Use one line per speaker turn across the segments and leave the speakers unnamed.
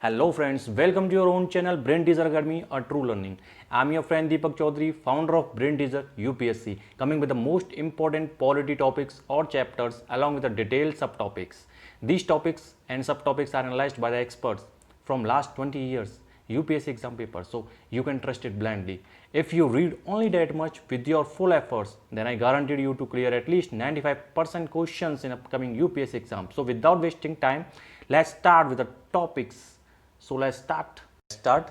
Hello friends, welcome to your own channel Brain Teaser Academy, a true learning. I am your friend Deepak Chaudhary, founder of Brain Teaser UPSC, coming with the most important polity topics or chapters along with the detailed subtopics. These topics and subtopics are analyzed by the experts from last 20 years UPSC exam papers, so you can trust it blindly. If you read only that much with your full efforts, then I guarantee you to clear at least 95% questions in upcoming UPSC exam. So without wasting time, let's start with the topics. So let's start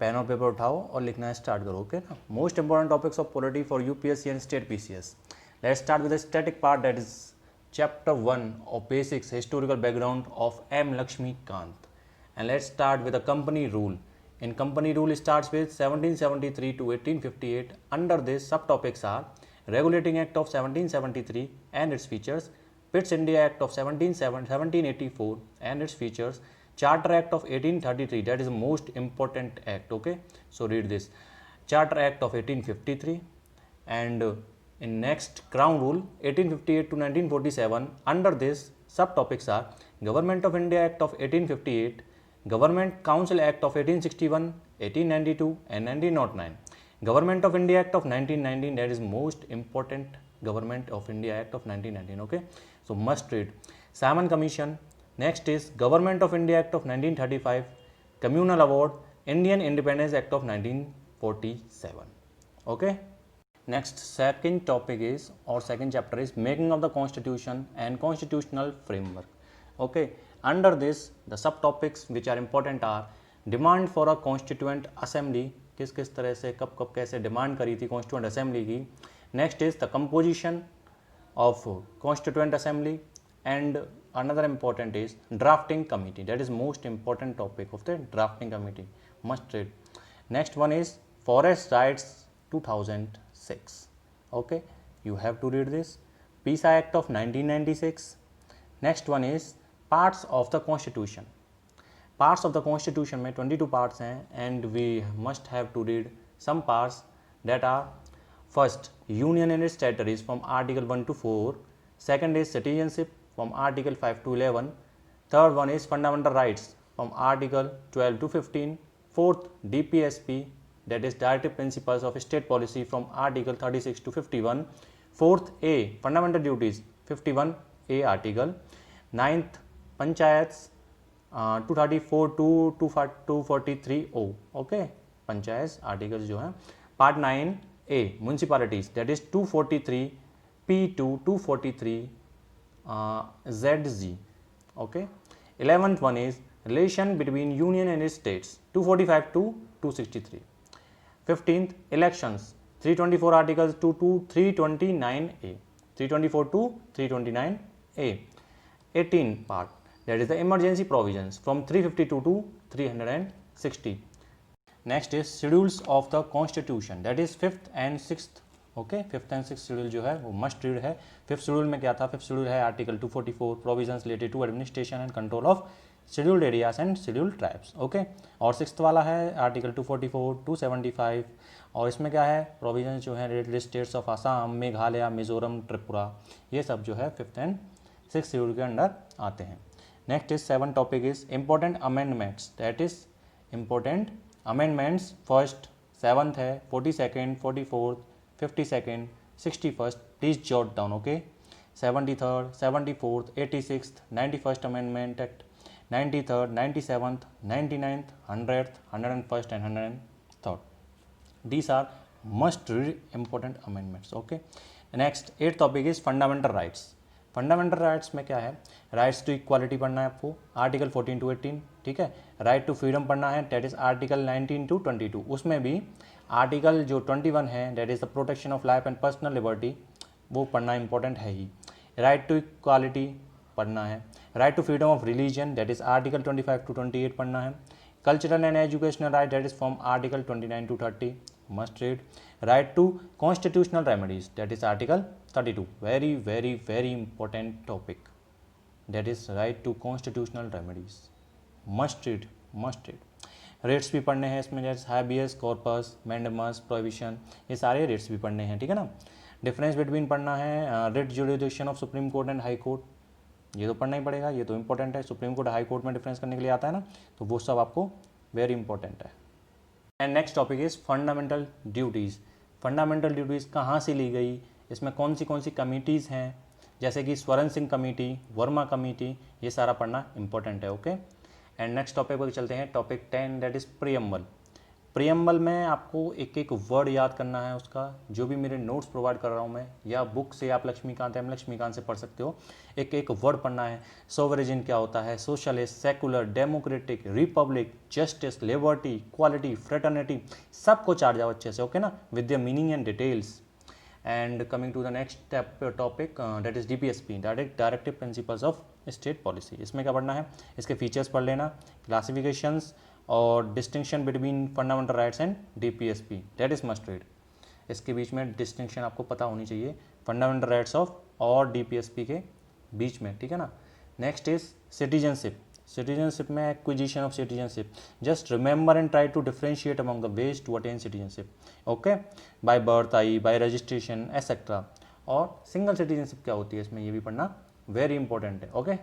pen और paper उठाओ और लिखना है start करो. Okay ना. Most important topics of polity for UPSC and state PCS. Let's start with the static part, that is chapter 1 of basics historical background of M Laxmikanth. And let's start with the company rule. In company rule starts with 1773 to 1858. Under this, subtopics are Regulating Act of 1773 and its features, Pitt's India Act of 1784 and its features, Charter Act of 1833, that is the most important act. Okay, so read this. Charter Act of 1853, and in next Crown Rule 1858 to 1947. Under this, subtopics are Government of India Act of 1858, Government Council Act of 1861, 1892 and 1909. Government of India Act of 1919, that is most important. Government of India Act of 1919. Okay, so must read. Simon Commission. Next is Government of India Act of 1935, Communal Award, Indian Independence Act of 1947. Okay. Next, second topic is, or second chapter is Making of the Constitution and Constitutional Framework. Okay. Under this, the subtopics which are important are Demand for a Constituent Assembly, किस किस तरह से कब कब कैसे demand करी थी constituent assembly की. Next is the composition of constituent assembly. And another important is drafting committee, that is most important topic of the drafting committee, must read. Next one is forest rights 2006. Okay, you have to read this. PISA Act of 1996. Next one is parts of the constitution. Parts of the constitution में 22 parts हैं, and we must have to read some parts that are first union and its territories from article 1 to 4. Second is citizenship from article 5 to 11. Third one is fundamental rights from article 12 to 15. Fourth, DPSP, that is directive principles of state policy, from article 36 to 51. Fourth A, fundamental duties, 51A article. Ninth, panchayats, 234 to 243O. okay, panchayats articles जो है. Part 9A, municipalities, that is 243P to 243 ZG. Okay. 11th one is relation between union and states, 245 to 263. 15th, elections, 324 articles to 329A, 324 to 329A. 18th part, that is the emergency provisions, from 352 to 360. Next is schedules of the constitution, that is 5th and 6th. Okay, 5th and 6th schedule जो है वो must read है. 5th schedule में क्या था? 5th schedule है article 244 provisions related to administration and control of scheduled areas and scheduled tribes. Okay, और 6th वाला है आर्टिकल 244, 275, और इसमें क्या है? प्रोविजंस जो है related states of Assam, Meghalaya, Mizoram, Tripura, ये सब जो है 5th एंड 6th शेड्यूल के अंडर आते हैं. Next is 7 topic is important amendments, that is important amendments. First 7th है, 42nd, 44th, 52nd, 61st, please jot down. Okay, 73rd, 74th, 86th, 91st amendment act, 93rd, 97th, 99th, 100th, 101st and 103rd. These are must read important amendments. Okay, next 8th topic is fundamental rights. Fundamental rights में क्या है? Rights to equality पढ़ना है आपको, article 14 to 18. ठीक है. Right to freedom पढ़ना है, डेट इज आर्टिकल 19 टू 22. उसमें भी आर्टिकल जो 21 है, that is the protection of life and personal liberty, वो पढ़ना इंपॉर्टेंट है ही. राइट टू इक्वालिटी पढ़ना है. Right to freedom of religion, that is article 25 to 28 पढ़ना है. Cultural and educational right, that is from article 29 to 30, must read. Right to constitutional remedies, that is article 32, very very very important topic, that is right to constitutional remedies, must read, must read. Rates भी पढ़ने हैं इसमें, जैसे habeas corpus, mandamus, prohibition, ये सारे rates भी पढ़ने हैं. ठीक है ना. डिफरेंस बिटवीन पढ़ना है rate jurisdiction of supreme court and high court, ये तो पढ़ना ही पड़ेगा, ये तो इंपॉर्टेंट है। सुप्रीम कोर्ट हाई कोर्ट में डिफरेंस करने के लिए आता है ना, तो वो सब आपको वेरी इंपॉर्टेंट है। And next topic is fundamental duties. Fundamental duties कहाँ से ली गई, इसमें कौन सी कमिटीज़ हैं, जैसे कि स्वरण सिंह कमेटी, वर्मा कमेटी, ये सारा पढ़ना इंपॉर्टेंट है। ओके। एंड नेक्स्ट टॉपिक पर चलते हैं, topic 10 that is preamble. Preamble में आपको एक एक वर्ड याद करना है उसका, जो भी मेरे नोट्स प्रोवाइड कर रहा हूँ मैं, या बुक से आप लक्ष्मीकांत एम लक्ष्मीकांत से पढ़ सकते हो। एक एक वर्ड पढ़ना है। सोवरेजिन क्या होता है, socialist, secular, democratic, republic, justice, liberty, equality, fraternity, सबको चार्ट जाओ अच्छे से। ओके ना, with the meaning and details. And coming to the next topic that is DPSP, directive principles of state policy. इसमें क्या पढ़ना है, इसके फीचर्स पढ़ लेना, क्लासिफिकेशंस और distinction between fundamental rights and DPSP, that is must read. इसके बीच में डिस्टिंक्शन आपको पता होनी चाहिए फंडामेंटल राइट्स ऑफ और DPSP के बीच में, ठीक है ना। Next is citizenship. सिटीजनशिप में acquisition of citizenship, just remember and try to differentiate among the ways to attain citizenship. Okay, by birth आई, बाय रजिस्ट्रेशन एसेट्रा। और सिंगल सिटीजनशिप क्या होती है इसमें, ये भी पढ़ना वेरी इंपॉर्टेंट है। Okay,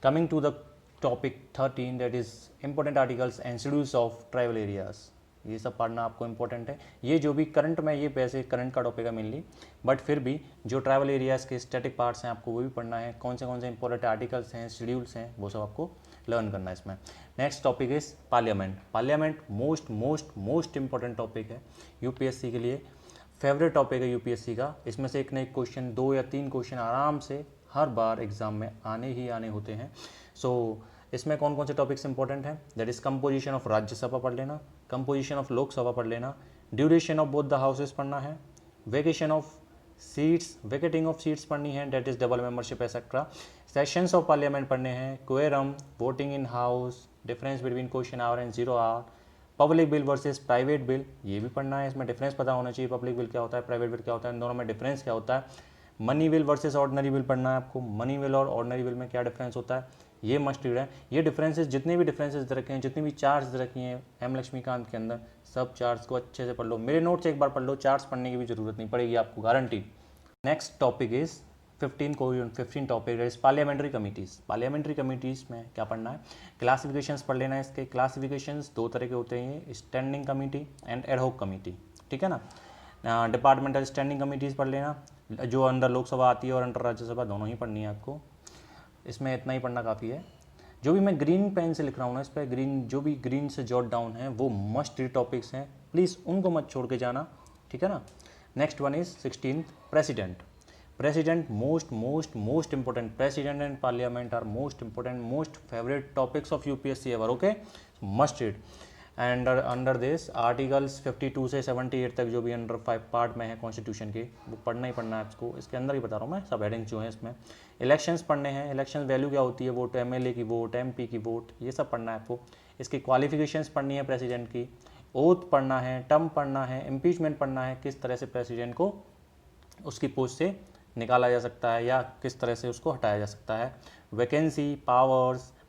coming to the topic 13 that is important articles and schedules of tribal areas. ये सब पढ़ना आपको इंपॉर्टेंट है। ये जो भी करंट में, ये वैसे करंट का टॉपिक है मेनली, बट फिर भी जो ट्राइबल एरियाज के स्टैटिक पार्ट्स हैं आपको वो भी पढ़ना है। कौन से इंपॉर्टेंट आर्टिकल्स हैं, शेड्यूल्स हैं, वो सब आपको लर्न करना है इसमें। Next topic is parliament. Parliament most most most important topic है UPSC के लिए, फेवरेट टॉपिक है UPSC का। इसमें से एक न एक क्वेश्चन, 2 या 3 क्वेश्चन आराम से हर बार एग्जाम में आने ही आने होते हैं। सो इसमें कौन से टॉपिक्स इंपॉर्टेंट हैं, that is composition of Rajya Sabha पढ़ लेना, कंपोजिशन ऑफ लोकसभा पढ़ लेना, duration of both the houses पढ़ना है, vacation of seats, vacating of seats पढ़नी है, that is double membership etcetera, sessions of parliament पढ़ने हैं, quorum, voting in house, difference between question hour and 0 hour, public bill versus private bill, ये भी पढ़ना है। इसमें डिफरेंस पता होना चाहिए, पब्लिक बिल क्या होता है, प्राइवेट बिल क्या होता है, इन दोनों में डिफरेंस क्या होता है। Money bill versus ordinary bill पढ़ना है आपको, मनी बिल और ऑर्डिनरी बिल में क्या डिफरेंस होता है, ये मस्ट रीड है। ये डिफरेंसेस, जितने भी डिफरेंसेस दे रखे हैं, जितनी भी चार्ट्स दे रखी हैं एम लक्ष्मीकांत के अंदर, सब चार्ट्स को अच्छे से पढ़ लो। मेरे नोट्स एक बार पढ़ लो, चार्ट्स पढ़ने की भी जरूरत नहीं पड़ेगी आपको, guarantee. Next topic is 15 topic is parliamentary committees. Parliamentary committees में क्या पढ़ना है, क्लासिफिकेशंस पढ़ लेना है। इसके क्लासिफिकेशंस 2 तरह के होते हैं, standing committee and ad hoc committee, ठीक है ना। डिपार्टमेंटल स्टैंडिंग कमिटीज़ पढ़ लेना, जो अंडर लोकसभा आती है और अंडर राज्यसभा, दोनों ही पढ़नी है आपको। इसमें इतना ही पढ़ना काफ़ी है। जो भी मैं ग्रीन पेन से लिख रहा हूँ ना, इस पर ग्रीन, जो भी ग्रीन से जॉट डाउन है वो मस्ट रीड टॉपिक्स हैं, प्लीज़ उनको मत छोड़ के जाना, ठीक है ना। Next one is 16 president. President most important, president and parliament are most important, most favourite topics of UPSC ever. Okay, must read. And under this articles 52 से 78 तक जो भी अंडर 5 पार्ट में है कॉन्स्टिट्यूशन के, वो पढ़ना ही पढ़ना है आपको। इसके अंदर ही बता रहा हूँ मैं, सब हेडिंग्स जो है इसमें। इलेक्शंस पढ़ने हैं, इलेक्शन वैल्यू क्या होती है, वोट, MLA की वोट, MP की वोट, ये सब पढ़ना है आपको। इसकी क्वालिफिकेशंस पढ़नी है प्रेसिडेंट की, ओथ पढ़ना है, टर्म पढ़ना है, इम्पीचमेंट पढ़ना है, किस तरह से प्रेसिडेंट को उसकी पोस्ट से निकाला जा सकता है या किस तरह से उसको हटाया जा सकता है। वैकेंसी,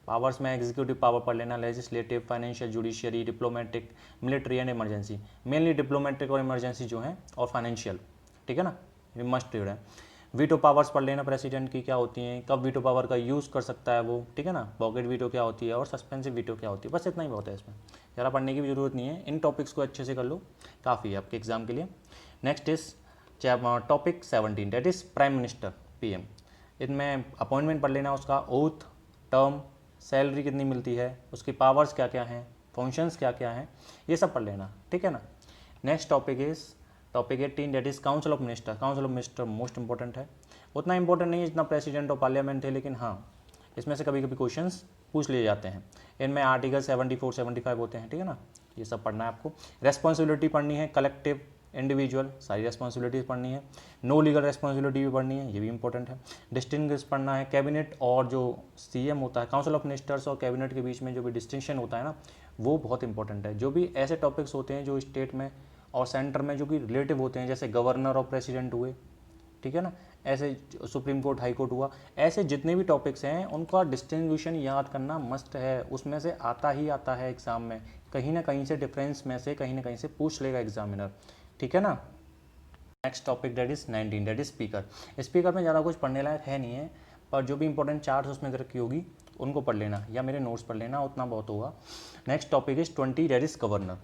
पावर्स में एग्जीक्यूटिव पावर पढ़ लेना, legislative, financial, judiciary, diplomatic, military and emergency. Mainly diplomatic और इमरजेंसी जो है, और फाइनेंशियल, ठीक है ना, ये मस्ट रीड है। वीटो पावर्स पढ़ लेना प्रेसिडेंट की, क्या होती हैं, कब वीटो पावर का यूज़ कर सकता है वो, ठीक है ना। पॉकेट वीटो क्या होती है और सस्पेंसिव वीटो क्या होती है, बस इतना ही बहुत है इसमें, ज़्यादा पढ़ने की भी जरूरत नहीं है। इन टॉपिक्स को अच्छे से कर लो, काफ़ी है आपके एग्जाम के लिए। Next is topic 17 that is prime minister, PM। इनमें अपॉइंटमेंट पढ़ लेना, उसका ओथ, टर्म, सैलरी कितनी मिलती है, उसकी पावर्स क्या क्या हैं, फंक्शंस क्या क्या हैं, ये सब पढ़ लेना, ठीक है ना। Next topic is topic 18 that is council of minister. Council of minister most important है, उतना इंपॉर्टेंट नहीं है जितना प्रेसिडेंट और पार्लियामेंट है, लेकिन हाँ इसमें से कभी कभी क्वेश्चंस पूछ लिए जाते हैं। इनमें आर्टिकल 74, 75 होते हैं, ठीक है ना, ये सब पढ़ना है आपको। रेस्पॉन्सिबिलिटी पढ़नी है, कलेक्टिव, इंडिविजुअल, सारी रेस्पॉन्सिबिलिटीज़ पढ़नी है। नो लीगल रेस्पॉन्सिबिलिटी भी पढ़नी है, ये भी इंपॉर्टेंट है। डिस्टिंग्विश पढ़ना है, कैबिनेट और जो CM होता है, काउंसिल ऑफ मिनिस्टर्स और कैबिनेट के बीच में जो भी डिस्टिंक्शन होता है ना, वो बहुत इंपॉर्टेंट है। जो भी ऐसे टॉपिक्स होते हैं जो स्टेट में और सेंटर में जो कि रिलेटिव होते हैं, जैसे गवर्नर और प्रेसिडेंट हुए, ठीक है ना, ऐसे सुप्रीम कोर्ट, हाई कोर्ट हुआ, ऐसे जितने भी टॉपिक्स हैं उनका डिस्टिंग्विशन याद करना मस्ट है। उसमें से आता ही आता है एग्जाम में, कहीं ना कहीं से डिफरेंस में से कहीं ना कहीं से पूछ लेगा एग्जामिनर, ठीक है ना। Next topic that is 19 that is speaker. Speaker में ज़्यादा कुछ पढ़ने लायक है नहीं है, पर जो भी इंपॉर्टेंट चार्ट्स उसमें रखी होगी उनको पढ़ लेना या मेरे नोट्स पढ़ लेना, उतना बहुत होगा। Next topic is 20 that is governor.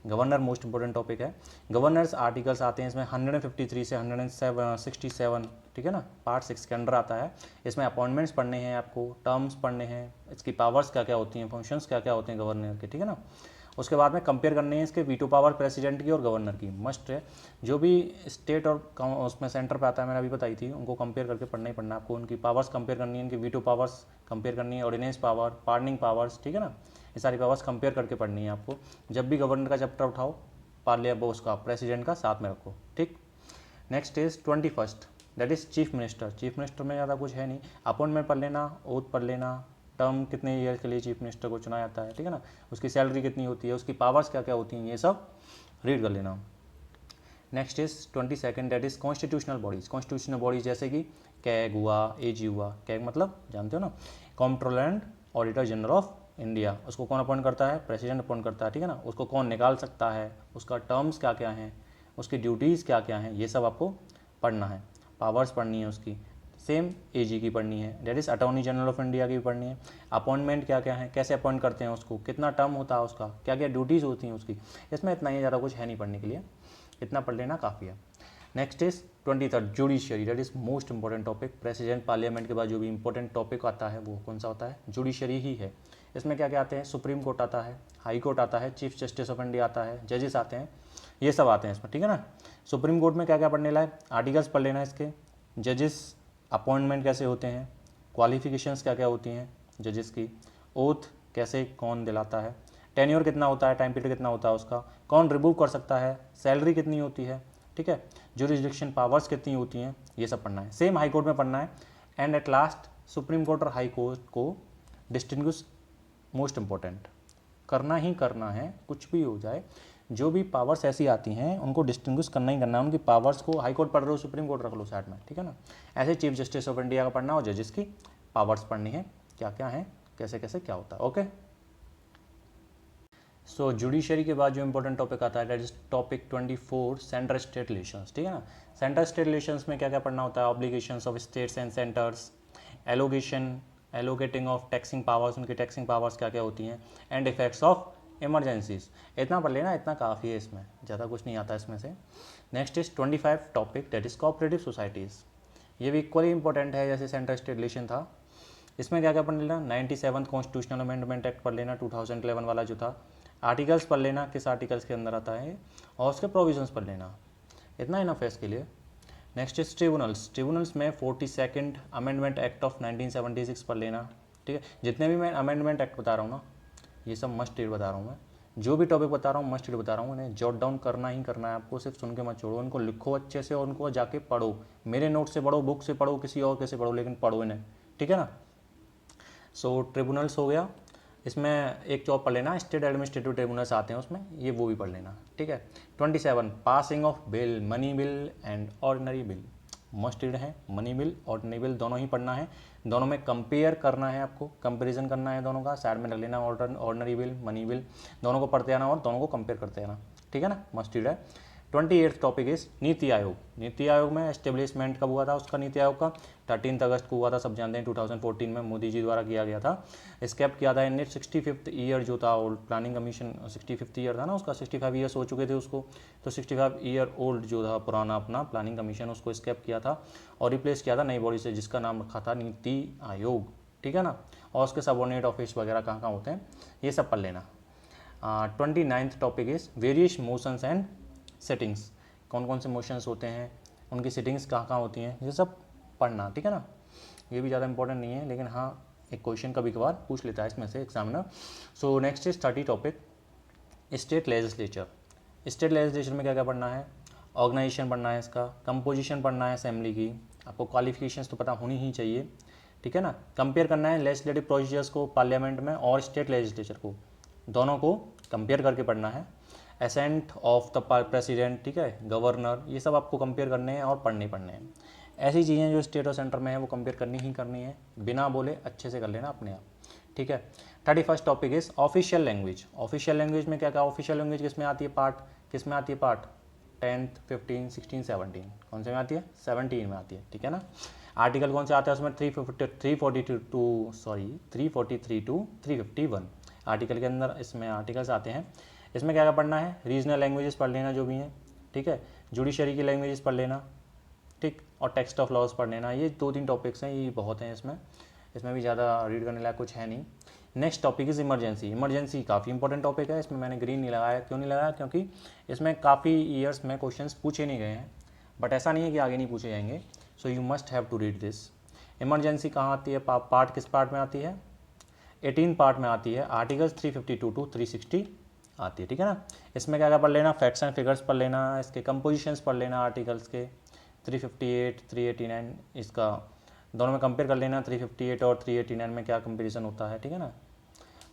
Governor most important topic है। गवर्नर्स आर्टिकल्स आते हैं इसमें 153 से 167, ठीक है ना, पार्ट 6 के अंडर आता है। इसमें अपॉइंटमेंट्स पढ़ने हैं आपको, टर्म्स पढ़ने हैं, इसकी पावर्स क्या क्या होती हैं, फंक्शंस क्या क्या होते हैं गवर्नर के, ठीक है ना। उसके बाद में कंपेयर करने हैं इसके वीटो पावर प्रेसिडेंट की और गवर्नर की, मस्ट है। जो भी स्टेट और उसमें सेंटर पे आता है, मैंने अभी बताई थी, उनको कंपेयर करके पढ़ना ही पढ़ना आपको। उनकी पावर्स कंपेयर करनी है, उनकी वीटो पावर्स कंपेयर करनी है, ऑर्डिनेंस पावर, पार्डनिंग पावर्स, ठीक है ना, ये सारी पावर्स कंपेयर करके पढ़नी है आपको। जब भी गवर्नर का चैप्टर उठाओ, पार्लिया उसका प्रेसिडेंट का साथ में रखो, ठीक। Next is 21st that is chief minister. Chief minister में ज़्यादा कुछ है नहीं, अपॉइंटमेंट पढ़ लेना, ओथ पढ़ लेना, टर्म कितने ईयर के लिए चीफ मिनिस्टर को चुना जाता है, ठीक है ना, उसकी सैलरी कितनी होती है, उसकी पावर्स क्या क्या होती हैं, ये सब रीड कर लेना। Next is 22nd that is constitutional bodies. Constitutional bodies जैसे कि कैग हुआ, एजी हुआ। कैग मतलब जानते हो ना, controller and auditor general of India. उसको कौन अपॉइंट करता है? प्रेसिडेंट अपॉइंट करता है, ठीक है ना। उसको कौन निकाल सकता है, उसका टर्म्स क्या क्या हैं, उसकी ड्यूटीज़ क्या क्या हैं, ये सब आपको पढ़ना है। पावर्स पढ़नी है उसकी, सेम एजी की पढ़नी है, that is attorney general of India की भी पढ़नी है। अपॉइंटमेंट क्या क्या है, कैसे अपॉइंट करते हैं उसको, कितना टर्म होता है उसका, क्या क्या ड्यूटीज़ होती हैं उसकी। इसमें इतना ही, ज़्यादा कुछ है नहीं पढ़ने के लिए, इतना पढ़ लेना काफ़ी है। Next is 23rd judiciary, that is most important topic. President parliament के बाद जो भी इंपॉर्टेंट टॉपिक आता है वो कौन सा होता है? जुडिशियरी ही है। इसमें क्या क्या आते हैं? सुप्रीम कोर्ट आता है, हाई कोर्ट आता है, चीफ जस्टिस ऑफ इंडिया आता है, जजेस आते हैं, ये सब आते हैं इसमें, ठीक है ना। सुप्रीम कोर्ट में क्या क्या पढ़ने लायक? आर्टिकल्स पढ़ लेना इसके, जजेस अपॉइंटमेंट कैसे होते हैं, क्वालिफिकेशंस क्या क्या होती हैं जजेस की, ओथ कैसे कौन दिलाता है, टेन्योर कितना होता है, टाइम पीरियड कितना होता है उसका, कौन रिमूव कर सकता है, सैलरी कितनी होती है, ठीक है, जुरिस्डिक्शन पावर्स कितनी होती हैं, ये सब पढ़ना है। सेम हाई कोर्ट में पढ़ना है। And at last supreme court और हाई कोर्ट को डिस्टिंग्विश, मोस्ट इंपॉर्टेंट करना ही करना है, कुछ भी हो जाए, जो भी पावर्स ऐसी आती हैं उनको डिस्टिंग्विश करना ही करना है। उनकी पावर्स को हाई कोर्ट पढ़ रहे हो, सुप्रीम कोर्ट रख लो साइड में, ठीक है ना। ऐसे चीफ जस्टिस ऑफ इंडिया का पढ़ना और जजेस की पावर्स पढ़नी है, क्या क्या है, कैसे कैसे क्या होता है, ओके। सो जुडिशरी के बाद जो इंपॉर्टेंट टॉपिक आता है that is topic 24 centre state relations, ठीक है ना। सेंटर स्टेट रिलेशंस में क्या क्या पढ़ना होता है? Obligations of states and centres, allocation, allocating of taxing powers, उनकी टैक्सिंग पावर्स क्या क्या होती हैं, एंड इफेक्ट्स ऑफ इमरजेंसीज। इतना पढ़ लेना, इतना काफ़ी है, इसमें ज़्यादा कुछ नहीं आता इसमें से। Next is 25 topic that is cooperative societies. ये भी इक्वली इंपॉर्टेंट है जैसे सेंटर स्टेट रिलेशन था। इसमें क्या क्या पढ़ लेना? 97th कॉन्स्टिट्यूशनल अमेंडमेंट एक्ट पढ़ लेना, 2011 वाला जो था। आर्टिकल्स पढ़ लेना, किस आर्टिकल्स के अंदर आता है, और उसके प्रोविजंस पढ़ लेना, इतना इनफ है इसके लिए। Next is tribunals. ट्रिब्यूनल्स में 42nd अमेंडमेंट एक्ट ऑफ 1976 पढ़ लेना, ठीक है। जितने भी मैं अमेंडमेंट एक्ट बता रहा हूँ ना, ये सब मस्ट रीड बता रहा हूँ मैं, जो भी टॉपिक बता रहा हूँ मस्ट रीड बता रहा हूँ, इन्हें जॉट डाउन करना ही करना है आपको, सिर्फ सुन के मत छोड़ो, इनको लिखो अच्छे से और उनको जाके पढ़ो। मेरे नोट से पढ़ो, बुक से पढ़ो, किसी और के से पढ़ो, लेकिन पढ़ो इन्हें, ठीक है ना। सो ट्रिब्यूनल्स हो गया। इसमें एक जॉब पढ़ लेना, स्टेट एडमिनिस्ट्रेटिव ट्रिब्यूनल्स आते हैं उसमें, ये वो भी पढ़ लेना, ठीक है। 27 passing of bill, money bill and ordinary bill, must read है। मनी बिल, ऑर्डिनरी बिल दोनों ही पढ़ना है, दोनों में कंपेयर करना है आपको, कंपैरिजन करना है दोनों का, साइड में रख लेना ऑर्डिनरी बिल, मनी बिल, दोनों को पढ़ते आना और दोनों को कंपेयर करते आना, ठीक है ना, मस्ट रीड है। 28th topic is NITI Aayog. NITI Aayog में एस्टेब्लिशमेंट कब हुआ था उसका? नीति आयोग का 13 अगस्त को हुआ था, सब जानते हैं, 2014 में मोदी जी द्वारा किया गया था। स्केप किया था इनने 65th ईयर जो था old planning commission, 65th year था ना उसका, 65 ईयर्स हो चुके थे उसको, तो 65 ईयर ओल्ड जो था पुराना अपना प्लानिंग कमीशन, उसको स्केप किया था और रिप्लेस किया था नई बॉडी से जिसका नाम रखा था नीति आयोग, ठीक है ना। और उसके सबऑर्डिनेट ऑफिस वगैरह कहाँ कहाँ होते हैं ये सब पढ़ लेना। 29th topic is various motions and settings. कौन कौन से मोशंस होते हैं, उनकी सेटिंग्स कहाँ कहाँ होती हैं, ये सब पढ़ना, ठीक है ना। ये भी ज़्यादा इंपॉर्टेंट नहीं है, लेकिन हाँ एक क्वेश्चन कभी कभार पूछ लेता है इसमें से examiner. So next is 30 topic state legislature. State legislature में क्या क्या पढ़ना है? ऑर्गेनाइजेशन पढ़ना है इसका, कंपोजिशन पढ़ना है असेंबली की, आपको क्वालिफिकेशंस तो पता होनी ही चाहिए, ठीक है ना। कंपेयर करना है लेजिस्लेटिव प्रोसीजर्स को पार्लियामेंट में और स्टेट लेजिस्लेचर को, दोनों को कंपेयर करके पढ़ना है। एसेंट ऑफ द प्रेसिडेंट, ठीक है, गवर्नर, ये सब आपको कंपेयर करने हैं और पढ़ने हैं। ऐसी चीज़ें जो स्टेट और सेंटर में है वो कंपेयर करनी ही करनी है, बिना बोले अच्छे से कर लेना अपने आप, ठीक है। 31st topic is official language. Official language में क्या क्या? ऑफिशियल लैंग्वेज किस में आती है पार्ट, किस में आती है पार्ट? 10th 15 16 17, कौन से में आती है? 17 में आती है, ठीक है ना। आर्टिकल कौन से आते हैं उसमें 343 टू 351 आर्टिकल के अंदर इसमें आर्टिकल्स आते हैं। इसमें क्या क्या पढ़ना है, रीजनल लैंग्वेजेस पढ़ लेना जो भी हैं, ठीक है, जुडिशरी की लैंग्वेजेस पढ़ लेना, ठीक, और टेक्स्ट ऑफ लॉज पढ़ लेना। ये 2-3 टॉपिक्स हैं, ये बहुत हैं इसमें भी ज़्यादा रीड करने लायक कुछ है नहीं। Next topic is emergency. Emergency काफ़ी इंपॉर्टेंट टॉपिक है, इसमें मैंने ग्रीन नहीं लगाया। क्यों नहीं लगाया, क्योंकि इसमें काफ़ी ईयर्स में क्वेश्चंस पूछे नहीं गए हैं, बट ऐसा नहीं है कि आगे नहीं पूछे जाएंगे। So you must have to read this. Emergency कहाँ आती है, पार्ट किस पार्ट में आती है, 18 पार्ट में आती है। आर्टिकल्स 352 टू 360 आती है, ठीक है ना। इसमें क्या क्या पढ़ लेना, फैक्ट्स एंड फिगर्स पढ़ लेना, इसके कंपोजिशंस पढ़ लेना आर्टिकल्स के, 358 389 इसका दोनों में कंपेयर कर लेना, 358 और 389 में क्या कंपेरिजन होता है, ठीक है ना।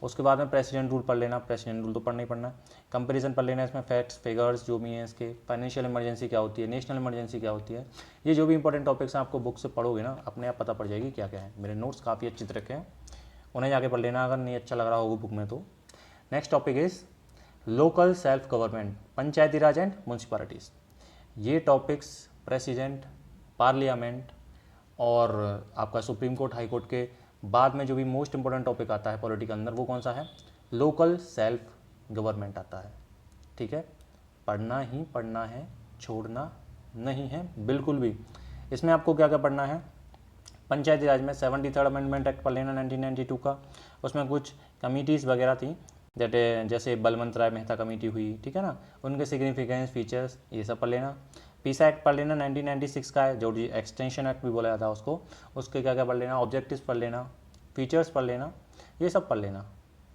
उसके बाद में प्रेसिडेंट रूल पढ़ लेना, प्रेसिडेंट रूल तो पढ़ना ही पढ़ना है। कंपैरिजन पढ़ लेना, इसमें फैक्ट्स फिगर्स जो भी हैं इसके, फाइनेंशियल इमरजेंसी क्या होती है, नेशनल इमरजेंसी क्या होती है, ये जो भी इंपॉर्टेंट टॉपिक्स हैं आपको बुक से पढ़ोगे ना अपने आप पता पड़ जाएगी क्या क्या है। मेरे नोट्स काफ़ी अच्छे तरह के हैं, उन्हें जाके पढ़ लेना अगर नहीं अच्छा लग रहा होगा बुक में तो। Next topic is local self government, Panchayati Raj and municipalities. ये टॉपिक्स प्रेसिडेंट, पार्लियामेंट और आपका सुप्रीम कोर्ट, हाई कोर्ट के बाद में जो भी मोस्ट इंपॉर्टेंट टॉपिक आता है पॉलिटी के अंदर, वो कौन सा है, लोकल सेल्फ गवर्नमेंट आता है, ठीक है। पढ़ना ही पढ़ना है, छोड़ना नहीं है बिल्कुल भी। इसमें आपको क्या क्या पढ़ना है, पंचायती राज में 73rd अमेंडमेंट एक्ट पढ़ लेना 1992 का। उसमें कुछ कमिटीज़ वगैरह थी, जैसे बलवंत राय मेहता कमेटी हुई, ठीक है ना, उनके सिग्निफिकेंस फीचर्स ये सब पढ़ लेना। पीसा एक्ट पढ़ लेना 1996 का है, जो एक्सटेंशन एक्ट भी बोला जाता है उसको, उसके क्या क्या पढ़ लेना, ऑब्जेक्टिव्स पढ़ लेना, फीचर्स पढ़ लेना, ये सब पढ़ लेना,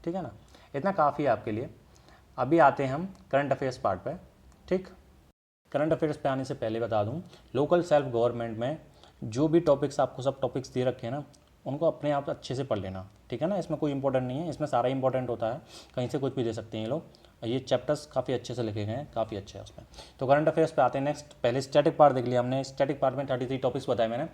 ठीक है ना। इतना काफ़ी है आपके लिए। अभी आते हैं हम करंट अफेयर्स पार्ट पे, ठीक। करंट अफेयर्स पे आने से पहले बता दूं, लोकल सेल्फ गवर्नमेंट में जो भी टॉपिक्स आपको सब टॉपिक्स दे रखे हैं ना, उनको अपने आप अच्छे से पढ़ लेना, ठीक है ना। इसमें कोई इंपॉर्टेंट नहीं है, इसमें सारा इंपॉर्टेंट होता है, कहीं से कुछ भी दे सकते हैं ये लोग। ये चैप्टर्स काफ़ी अच्छे से लिखे गए हैं, काफ़ी अच्छे हैं उसमें। तो करंट अफेयर्स पे आते हैं। नेक्स्ट पहले स्टैटिक पार्ट देख लिया हमने। स्टैटिक पार्ट में 33 टॉपिक्स बताए मैंने,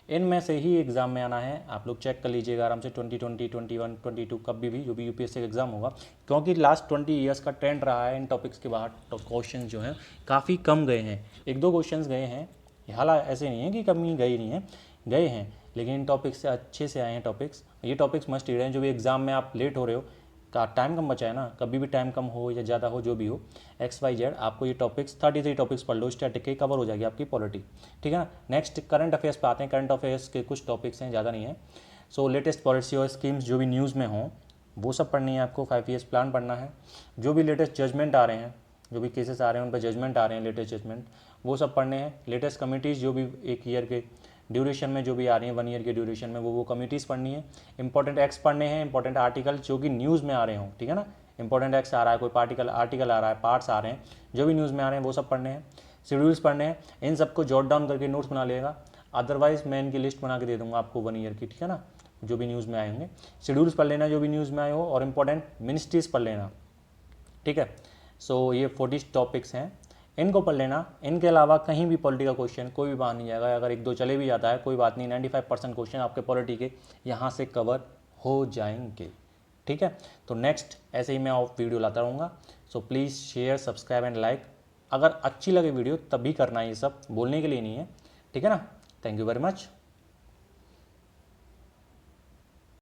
इनमें से ही एग्जाम में आना है। आप लोग चेक कर लीजिएगा आराम से 2020 21 22 कभी भी जो भी यूपीएससी का एग्जाम होगा, क्योंकि लास्ट 20 ईयर्स का ट्रेंड रहा है इन टॉपिक्स के बाहर क्वेश्चन जो हैं काफ़ी कम गए हैं। 1-2 क्वेश्चन गए हैं, हालांकि ऐसे नहीं है कि कमी गई नहीं है, गए हैं, लेकिन इन टॉपिक्स से अच्छे से आए हैं टॉपिक्स। ये टॉपिक्स मस्ट रीड हैं, जो भी एग्जाम में आप लेट हो रहे हो, का टाइम कम बचा है ना, कभी भी टाइम कम हो या ज़्यादा हो, जो भी हो XYZ, आपको ये टॉपिक्स 33 टॉपिक्स पढ़ लो, स्टैटिक के कवर हो जाएगी आपकी पॉलिटी, ठीक है ना। नेक्स्ट करंट अफेयर्स पे आते हैं। करंट अफेयर्स के कुछ टॉपिक्स हैं, ज़्यादा नहीं है। सो लेटेस्ट पॉलिसी और स्कीम्स जो भी न्यूज़ में हों वो सब पढ़नी है आपको। 5 ईयर्स प्लान पढ़ना है। जो भी लेटेस्ट जजमेंट आ रहे हैं, जो भी केसेस आ रहे हैं उन पर जजमेंट आ रहे हैं, लेटेस्ट जजमेंट, वो सब पढ़ने हैं। लेटेस्ट कमिटीज़ जो भी 1 ईयर के ड्यूरेशन में जो भी आ रही है, 1 ईयर के ड्यूरेशन में, वो कमिटीज़ पढ़नी है। इंपॉर्टेंट एक्ट्स पढ़ने हैं, इंपॉर्टेंट आर्टिकल जो कि न्यूज़ में आ रहे हों, ठीक है ना। इंपॉर्टेंट एक्ट्स आ रहा है, कोई आर्टिकल आ रहा है, पार्ट्स आ रहे हैं, जो भी न्यूज़ में आ रहे हैं वो सब पढ़ने हैं। शेड्यूल्स पढ़ने हैं, इन सबको जॉट डाउन करके नोट्स बना लेगा, अदरवाइज मैं इनकी लिस्ट बना के दे दूंगा आपको 1 ईयर की, ठीक है ना, जो भी न्यूज़ में आए होंगे। शेड्यूल्स पढ़ लेना जो भी न्यूज़ में आए हो, और इंपॉर्टेंट मिनिस्ट्रीज पढ़ लेना, ठीक है। सो ये 40 टॉपिक्स हैं, इनको पढ़ लेना। इनके अलावा कहीं भी पॉलिटी का क्वेश्चन कोई भी बाहर नहीं जाएगा। अगर 1-2 चले भी जाता है कोई बात नहीं, 95% क्वेश्चन आपके पॉलिटी के यहाँ से कवर हो जाएंगे, ठीक है। तो नेक्स्ट ऐसे ही मैं और वीडियो लाता रहूँगा। So please share, subscribe and like. अगर अच्छी लगे वीडियो तभी करना है, ये सब बोलने के लिए नहीं है, ठीक है ना। Thank you very much.